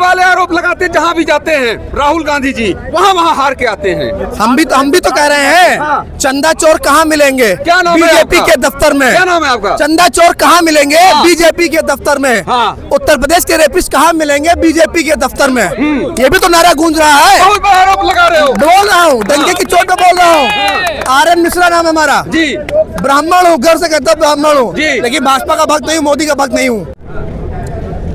वाले आरोप लगाते हैं जहाँ भी जाते हैं राहुल गांधी जी वहाँ हार के आते हैं। हम भी तो कह रहे हैं चंदा चोर कहाँ मिलेंगे? क्या नाम है बीजेपी आपका? के दफ्तर में। क्या नाम है आपका? चंदा चोर कहाँ मिलेंगे? बीजेपी के दफ्तर में। उत्तर प्रदेश के रेपिस्ट कहाँ मिलेंगे? बीजेपी के दफ्तर में। ये भी तो नारा गूंज रहा है। बहुत बड़ा आरोप लगा रहे हो। बोल रहा हूँ, डंके की चोट पे बोल रहा हूँ। आर.एन. मिश्रा नाम है हमारा जी। ब्राह्मण हूँ, घर से कहता ब्राह्मण हूँ, जी। लेकिन भाजपा का भक्त नहीं हूँ, मोदी का भक्त नहीं हूँ।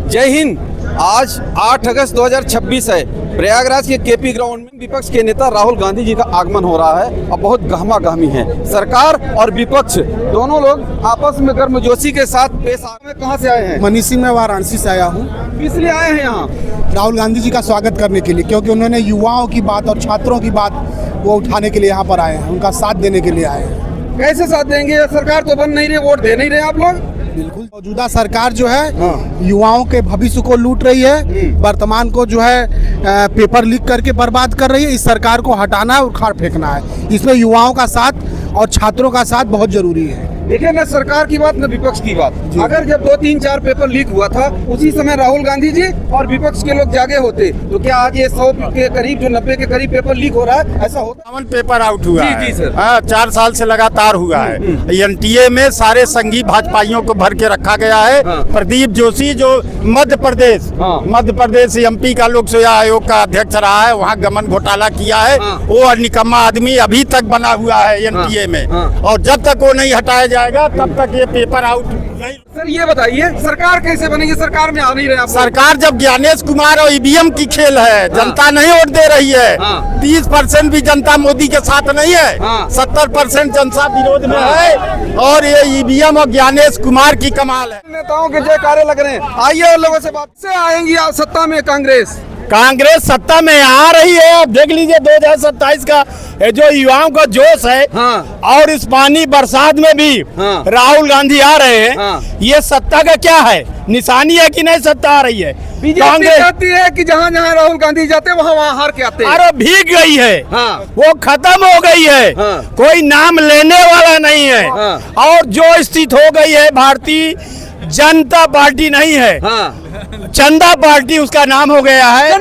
जय हिंद। आज 8 अगस्त 2026 है। प्रयागराज के केपी ग्राउंड में विपक्ष के नेता राहुल गांधी जी का आगमन हो रहा है और बहुत गहमा गहमी है। सरकार और विपक्ष दोनों लोग आपस में गर्मजोशी के साथ पेश आ रहे हैं। कहाँ से आए हैं? मनीषी में वाराणसी से आया हूँ। किस लिए आए हैं यहाँ? राहुल गांधी जी का स्वागत करने के लिए, क्योंकि उन्होंने युवाओं की बात और छात्रों की बात वो उठाने के लिए यहाँ पर आए हैं, उनका साथ देने के लिए आए हैं। कैसे साथ देंगे? सरकार तो बन नहीं रही, वोट दे नहीं रहे आप लोग। बिल्कुल, मौजूदा सरकार जो है युवाओं के भविष्य को लूट रही है, वर्तमान को जो है पेपर लीक करके बर्बाद कर रही है। इस सरकार को हटाना है, उखाड़ फेंकना है। इसमें युवाओं का साथ और छात्रों का साथ बहुत जरूरी है। देखिए, न सरकार की बात न विपक्ष की बात। अगर जब 2-3-4 पेपर लीक हुआ था उसी समय राहुल गांधी जी और विपक्ष के लोग जागे होते तो क्या आज ये 100 के करीब जो 90 के करीब पेपर लीक हो रहा है, ऐसा होता? पेपर आउट हुआ जी, जी सर। 4 साल से लगातार हुआ है। एनटीए में सारे संघी भाजपाइयों को भर के रखा गया है। प्रदीप जोशी जो मध्य प्रदेश एमपी का लोक सेवा आयोग का अध्यक्ष रहा है, वहाँ गमन घोटाला किया है। वो निकम्मा आदमी अभी तक बना हुआ है एनटीए में, और जब तक वो नहीं हटाया जाएगा तब तक ये पेपर आउट नहीं। सर ये बताइए, सरकार कैसे बनेगी? सरकार में आ नहीं रहे आप। सरकार जब ज्ञानेश कुमार और ईवीएम की खेल है, जनता नहीं वोट दे रही है। 30% भी जनता मोदी के साथ नहीं है, 70% जनता विरोध में है, और ये ईवीएम और ज्ञानेश कुमार की कमाल है। नेताओं के जयकारे लग रहे हैं। आइए और लोगों से बात से आएंगी आप सत्ता में कांग्रेस सत्ता में आ रही है। अब देख लीजिए 2027 का जो युवाओं का जोश है, और इस पानी बरसात में भी राहुल गांधी आ रहे हैं। ये सत्ता का क्या है? निशानी है कि नहीं सत्ता आ रही है? कांग्रेस कहती है कि जहाँ जहाँ राहुल गांधी जाते हैं वहाँ हार के आते हैं। अरे भीग गई है, वो खत्म हो गई है, कोई नाम लेने वाला नहीं है। और जो स्थिति हो गई है, भारतीय जनता पार्टी नहीं है, चंदा पार्टी उसका नाम हो गया है।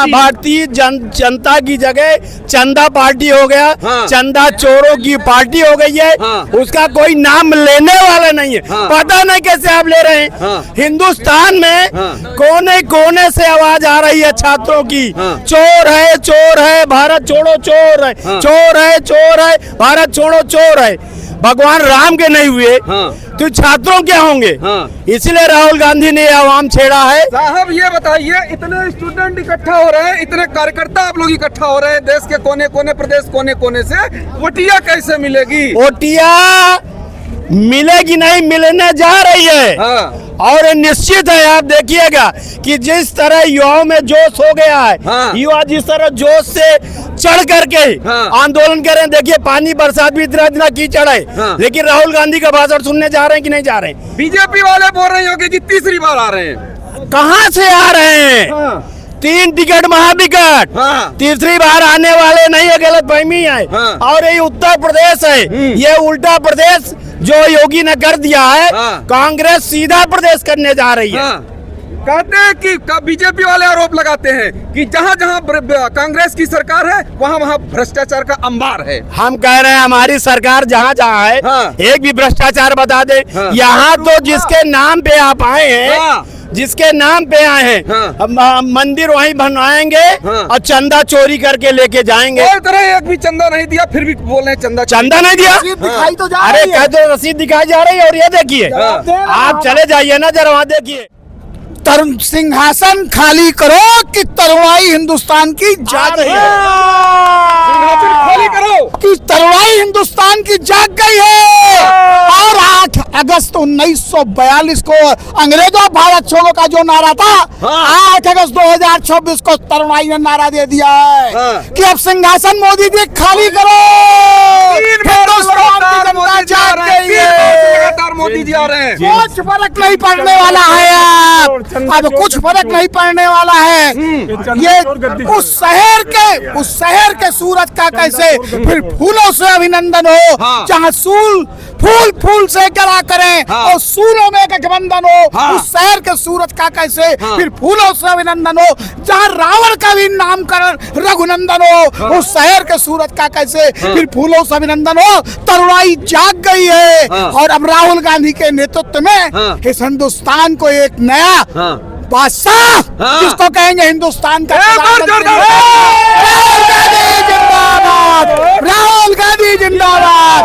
भारतीय जनता की जगह चंदा पार्टी हो गया। चंदा चोरों की पार्टी हो गई है। उसका कोई नाम लेने वाला नहीं है। पता नहीं कैसे आप ले रहे हैं। हिंदुस्तान में कोने कोने से आवाज आ रही है छात्रों की, चोर है भारत छोड़ो, चोर है भारत छोड़ो, चोर है। भगवान राम के नहीं हुए तो छात्रों क्या होंगे? इसलिए राहुल गांधी ने आवाम छेड़ा है। साहब ये बताइए, इतने स्टूडेंट इकट्ठा हो रहे हैं, इतने कार्यकर्ता आप लोग इकट्ठा हो रहे हैं देश के कोने कोने, प्रदेश कोने कोने से, वोटिया कैसे मिलेगी? वोटिया मिलेगी नहीं, मिलने जा रही है। और निश्चित है, आप देखिएगा कि जिस तरह युवाओं में जोश हो गया है, युवा जिस तरह जोश से चढ़ करके आंदोलन कर रहे हैं। देखिए पानी बरसात भी इतना कीचड़ है, लेकिन राहुल गांधी का भाषण सुनने जा रहे हैं कि नहीं जा रहे हैं? बीजेपी वाले बोल रहे हो कि तीसरी बार आ रहे हैं। कहाँ से आ रहे हैं? 3 टिकट महाविकट, तीसरी बार आने वाले नहीं है, गलतफहमी है। और ये उत्तर प्रदेश है, ये उल्टा प्रदेश जो योगी ने कर दिया है। कांग्रेस सीधा प्रदेश करने जा रही है। कहते हैं कि बीजेपी वाले आरोप लगाते हैं कि जहाँ जहाँ कांग्रेस की सरकार है वहाँ वहाँ भ्रष्टाचार का अंबार है। हम कह रहे हैं हमारी सरकार जहाँ जहाँ है, एक भी भ्रष्टाचार बता दे। यहाँ तो जिसके नाम पे आप आए हैं, जिसके नाम पे आए हैं, मंदिर वहीं बनवाएंगे और चंदा चोरी करके लेके जाएंगे। कोई तरह एक भी चंदा नहीं दिया, फिर भी बोल रहे हैं चंदा नहीं दिया। दिखाई तो जा अरे कह दो, रसीद दिखाई जा रही है। और ये देखिए, आप चले जाइए ना जरा, वहाँ देखिए। सिंहासन खाली करो कि तरुणाई हिंदुस्तान की जाग रही है। खाली करो कि तरुणाई हिंदुस्तान की जाग गई है। और 8 अगस्त 1942 को अंग्रेजों भारत छोड़ो का जो नारा था, 8 अगस्त 2026 को तरुणाई ने नारा दे दिया है कि अब सिंहासन मोदी जी खाली करो। हिंदुस्तान की जनता जाग गई है। मोदी जी आ रहे हैं। कुछ फर्क नहीं पड़ने वाला है अब कुछ फर्क नहीं पड़ने वाला है। ये उस शहर के सूरज का कैसे फिर फूलों से अभिनंदन हो, जहाँ फूल से गला करें और सूलों में गठबंधन हो। उस शहर के सूरज का कैसे फिर फूलों से अभिनंदन हो, जहाँ रावण का भी नामकरण रघुनंदन हो। उस शहर के सूरज का कैसे फिर फूलों से अभिनंदन हो। तरुणाई जाग गई है और अब राहुल गांधी के नेतृत्व में इस हिंदुस्तान को एक नया बादशाह, जिसको कहेंगे हिंदुस्तान का राहुल गांधी जिंदाबाद,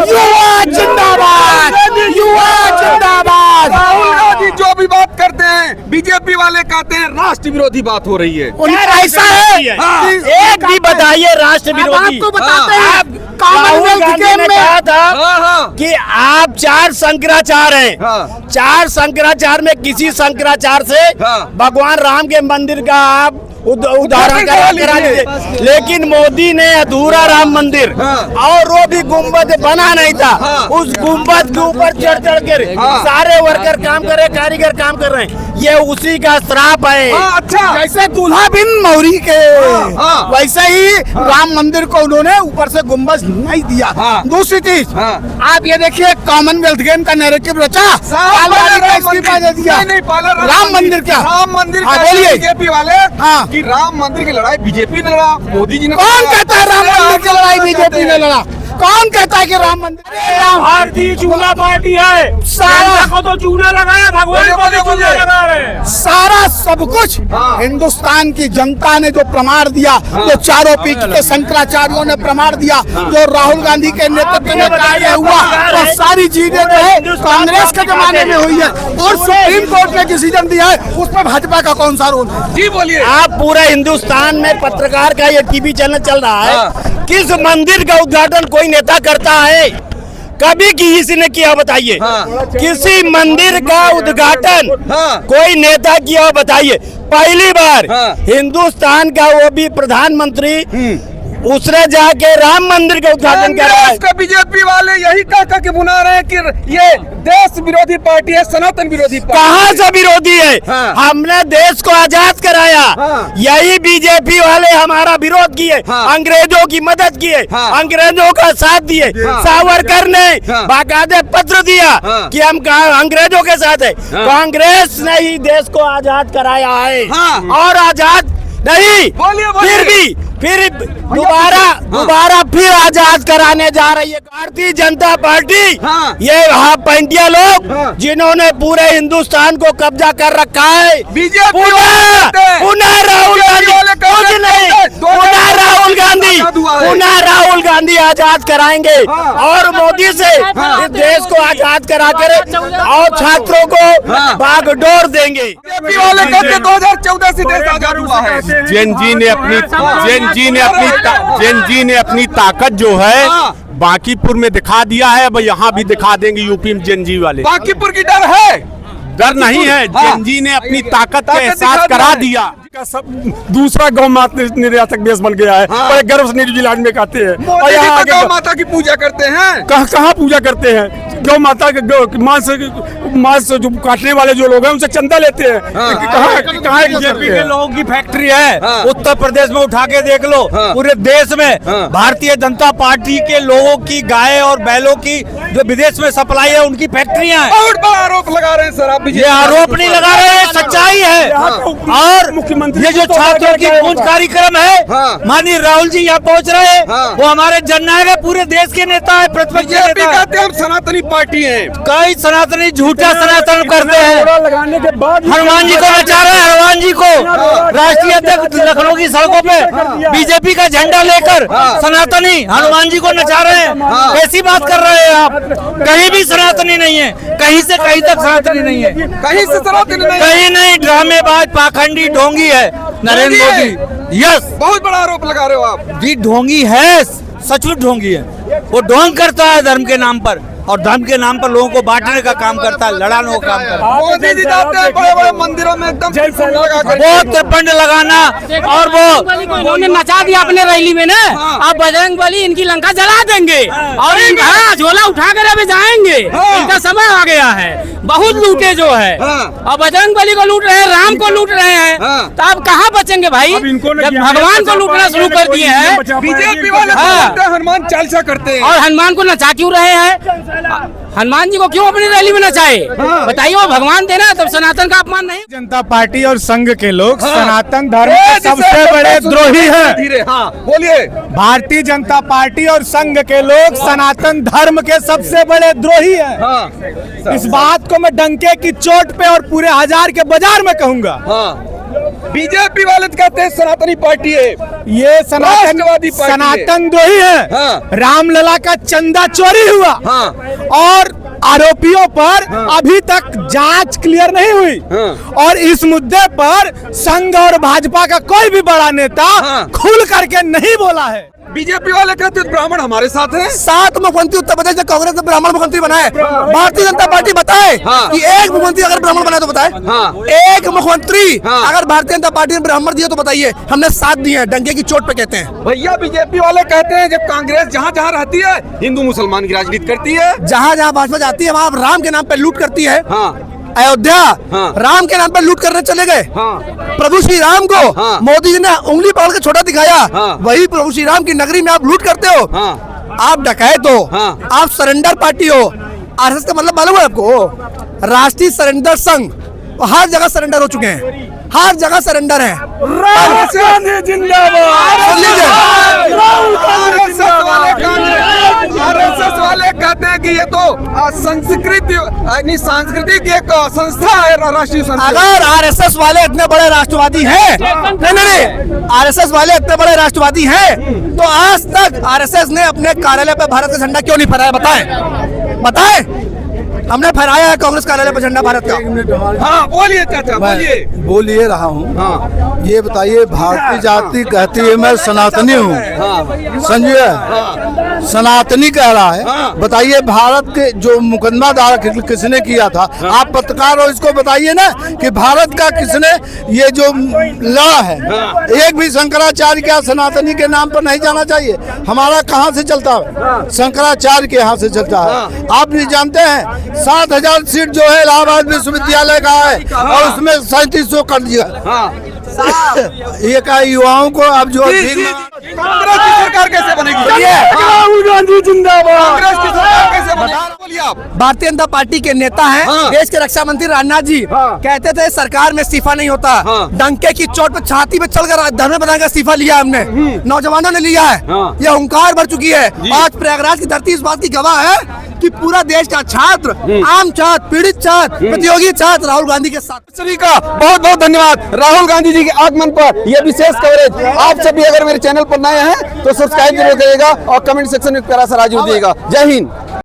युवा जिंदाबाद, युवा जिंदाबाद। राहुल गांधी जो भी बात करते हैं बीजेपी वाले कहते हैं राष्ट्र विरोधी बात हो रही है। उनका ऐसा है एक भी बताइए राष्ट्र विरोधी। आपको बताते हैं राहुल कॉमनवेल्थ गांधी गेम ने में कहा था कि आप 4 शंकराचार्य हैं। 4 शंकराचार्य में किसी शंकराचार्य से भगवान राम के मंदिर का आप उदाहरण करा दीजिए। लेकिन मोदी ने अधूरा राम मंदिर और वो भी गुम्बद बना नहीं था, उस गुम्बद के ऊपर चढ़ कर सारे वर्कर काम कर रहे, कारीगर काम कर रहे हैं। ये उसी का श्राप है। अच्छा, जैसे दूल्हा बिन मौरी के वैसे ही राम मंदिर को उन्होंने ऊपर से गुम्बद नहीं दिया। दूसरी चीज आप ये देखिए कॉमनवेल्थ गेम का नैरेटिव रचा, इस्तीफा दे दिया। राम मंदिर क्या, राम मंदिर बोलिए बीजेपी वाले कि राम मंदिर की लड़ाई बीजेपी ने लड़ा, मोदी जी ने। कौन कहता है राम मंदिर की लड़ाई बीजेपी ने लड़ा? कौन कहता है कि राम मंदिर? भारतीय चूना पार्टी है। सारा को तो चूना लगाया, भगवान को भी चूना लगा रहे। सारा सब कुछ हिंदुस्तान की जनता ने जो प्रमाण दिया, जो चारों पीठ के शंकराचार्यों ने प्रमाण दिया, जो राहुल गांधी के नेतृत्व में कार्य हुआ, वो सारी चीजें जो है कांग्रेस के जमाने में हुई है और सुप्रीम कोर्ट ने डिसीजन दिया है, उसमें भाजपा का कौन सा रोल है? जी बोलिए। आप पूरे हिंदुस्तान में पत्रकार का ये टीवी चैनल चल रहा है, किस मंदिर का उद्घाटन कोई नेता करता है? कभी किसी ने किया बताइए? किसी मंदिर का उद्घाटन कोई नेता किया बताइए? पहली बार हिंदुस्तान का वो भी प्रधानमंत्री उसने जाके राम मंदिर का उद्घाटन कर रहा है। बीजेपी वाले यही कह के बुना रहे हैं कि ये देश विरोधी पार्टी है, सनातन विरोधी पार्टी। कहाँ से विरोधी है? हमने देश को आजाद कराया। यही बीजेपी वाले हमारा विरोध किए, अंग्रेजों की मदद किए, अंग्रेजों का साथ दिए। सावरकर ने बाकायदे पत्र दिया कि हम अंग्रेजों के साथ है। कांग्रेस ने ही देश को आजाद कराया है और आजाद नहीं, फिर दोबारा फिर आजाद कराने जा रही है भारतीय जनता पार्टी। ये पैंटिया लोग जिन्होंने पूरे हिंदुस्तान को कब्जा कर रखा है। पुनः राहुल गांधी, कुछ नहीं, पुनः राहुल गांधी आजाद कराएंगे और मोदी से इस देश को आजाद करा कर और छात्रों को बागडोर देंगे। 2014 से देश आजाद हुआ है। जेन जी ने अपनी ताकत जो है बांकीपुर में दिखा दिया है, अब यहाँ भी दिखा देंगे यूपी में जेन जी वाले। बांकीपुर की डर है? डर नहीं है, जेन जी ने अपनी ताकत का एहसास करा दिया। सब दूसरा गौ माता निर्यातक देश बन गया है और गर्व से न्यूजीलैंड में कहते हैं और यहाँ आगे गौ माता की पूजा करते हैं। कहाँ पूजा करते हैं? गौ माता के मांस जो काटने वाले जो लोग हैं उनसे चंदा लेते हैं। कहाँ बीजेपी के लोगों की फैक्ट्री है, उत्तर प्रदेश में उठा के देख लो। पूरे देश में भारतीय जनता पार्टी के लोगों की गाय और बैलों की जो विदेश में सप्लाई है उनकी फैक्ट्रियां हैं। बहुत बड़ा आरोप लगा रहे हैं सर आप। ये आरोप नहीं लगा रहे हैं, सच्चाई है। और ये जो छात्रों की पूंछ कार्यक्रम है, माननीय राहुल जी यहाँ पहुँच रहे हैं, वो हमारे जननायक है, पूरे देश के नेता है, प्रतिपक्ष नेता है। कहते हैं हम सनातनी पार्टी है। कई सनातनी झूठा सनातन करते हैं। लगाने के बाद हनुमान जी को नचा रहे हैं, हनुमान जी को राष्ट्रीय अध्यक्ष लखनऊ की सड़कों पे बीजेपी का झंडा लेकर सनातनी हनुमान जी को नचा रहे हैं। ऐसी बात कर रहे हैं आप? कहीं भी सनातनी नहीं है, कहीं से कहीं तक सनातनी नहीं है, कहीं से सनातनी नहीं, कहीं नहीं। ड्रामेबाज पाखंडी ढोंगी है नरेंद्र मोदी। यस, बहुत बड़ा आरोप लगा रहे हो आप। जी ढोंगी है, सचमुच ढोंगी है। वो ढोंग करता है धर्म के नाम पर। और धर्म के नाम पर लोगों को बांटने का काम करता है, लड़ाने का काम करता है। मोदी जी जाते हैं बड़े बड़े मंदिरों में एकदम बहुत पंड लगाना और वो उन्होंने नचा दिया अपने रैली में ना। अब बजरंग बली इनकी लंका जला देंगे और इनका झोला उठा कर अभी जाएंगे। इनका समय आ गया है, बहुत लूटे जो है। और बजरंग बली को लूट रहे हैं, राम को लूट रहे हैं, तो अब कहाँ बचेंगे भाई? जब भगवान को लूटना शुरू कर दिए हैं। बीजेपी वाले हनुमान चालीसा करते हैं और हनुमान को नचा क्यों रहे हैं? हनुमान जी को क्यों अपनी रैली में नचाए? बताइए, वो भगवान थे ना, तब सनातन का अपमान नहीं। जनता पार्टी और संघ के लोग सनातन धर्म के सबसे बड़े द्रोही हैं। बोलिए। भारतीय जनता पार्टी और संघ के लोग सनातन धर्म के सबसे बड़े द्रोही हैं। इस बात को मैं डंके की चोट पे और पूरे हजार के बाजार में कहूंगा। बीजेपी वाले तो कहते हैं सनातनी पार्टी है, ये राष्ट्रवादी पार्टी है। सनातन द्रोही है। रामलला का चंदा चोरी हुआ और आरोपियों पर अभी तक जांच क्लियर नहीं हुई। और इस मुद्दे पर संघ और भाजपा का कोई भी बड़ा नेता खुल करके नहीं बोला है। बीजेपी वाले कहते हैं ब्राह्मण हमारे साथ हैं। 7 मुख्यमंत्री उत्तर प्रदेश में कांग्रेस ने ब्राह्मण मुख्यमंत्री बनाए। भारतीय जनता पार्टी बताए कि एक मुख्यमंत्री अगर ब्राह्मण बनाए तो बताए। एक मुख्यमंत्री अगर भारतीय जनता पार्टी ने ब्राह्मण दिया तो बताइए। हमने 7 दिए हैं, डंके की चोट पे कहते हैं। भैया बीजेपी वाले कहते हैं जब कांग्रेस जहाँ जहाँ रहती है हिंदू मुसलमान की राजनीति करती है, जहाँ जहाँ भाजपा जाती है वहाँ राम के नाम पे लूट करती है। अयोध्या राम के नाम पे लूट करने चले गए। प्रभु श्री राम को मोदी जी ने उंगली पकड़ के छोटा दिखाया। वही प्रभु श्री राम की नगरी में आप लूट करते हो। आप डकैत हो, आप सरेंडर पार्टी हो। आरएसएस का मतलब मालूम है आपको? राष्ट्रीय सरेंडर संघ। हर जगह सरेंडर हो चुके हैं, हर जगह सरेंडर है। आरएसएस वाले कहते हैं कि ये तो सांस्कृतिक एक संस्था है, राष्ट्रीय संस्था। अगर आरएसएस वाले इतने बड़े राष्ट्रवादी हैं, नहीं, आरएसएस वाले इतने बड़े राष्ट्रवादी हैं, तो आज तक आरएसएस ने अपने कार्यालय पे भारत का झंडा क्यों नहीं फहराया? बताएं। हमने फहराया है कांग्रेस कार्यालय पर झंडा भारत का। बोलिए चाचा, बोलिए। बोल ये रहा हूँ। ये बताइए, भारतीय जाति कहती है मैं सनातनी हूँ, समझिए, सनातनी कह रहा है। बताइए, भारत के जो मुकदमा दायर किसने किया था? आप पत्रकार हो, इसको बताइए ना कि भारत का किसने ये जो लड़ा है। एक भी शंकराचार्य क्या सनातनी के नाम पर नहीं जाना चाहिए? हमारा कहाँ से चलता है? शंकराचार्य के यहाँ से चलता है। आप नहीं जानते हैं 7,000 सीट जो है इलाहाबाद विश्वविद्यालय का है और उसमें 3700 कर दिया। ये का युवाओं को अब जो कांग्रेस की सरकार कैसे बनेगी? राहुल गांधी जिंदाबाद। कांग्रेस की सरकार कैसे बनेगी? बोलिए आप। भारतीय जनता पार्टी के नेता हैं, देश के रक्षा मंत्री राजनाथ जी कहते थे सरकार में इस्तीफा नहीं होता। डंके की चोट पे छाती पे चलकर धरने बनाकर इस्तीफा लिया हमने, नौजवानों ने लिया है। यह हुंकार भर चुकी है। आज प्रयागराज की धरती इस बात की गवाह है कि पूरा देश का छात्र, आम छात्र, पीड़ित छात्र, प्रतियोगी छात्र राहुल गांधी के साथ। सभी का बहुत बहुत धन्यवाद। राहुल गांधी जी के आगमन पर यह विशेष कवरेज। आप सभी अगर मेरे चैनल पर नए हैं तो सब्सक्राइब जरूर करिएगा और कमेंट सेक्शन में प्यारा सा राजू दिएगा। जय हिंद।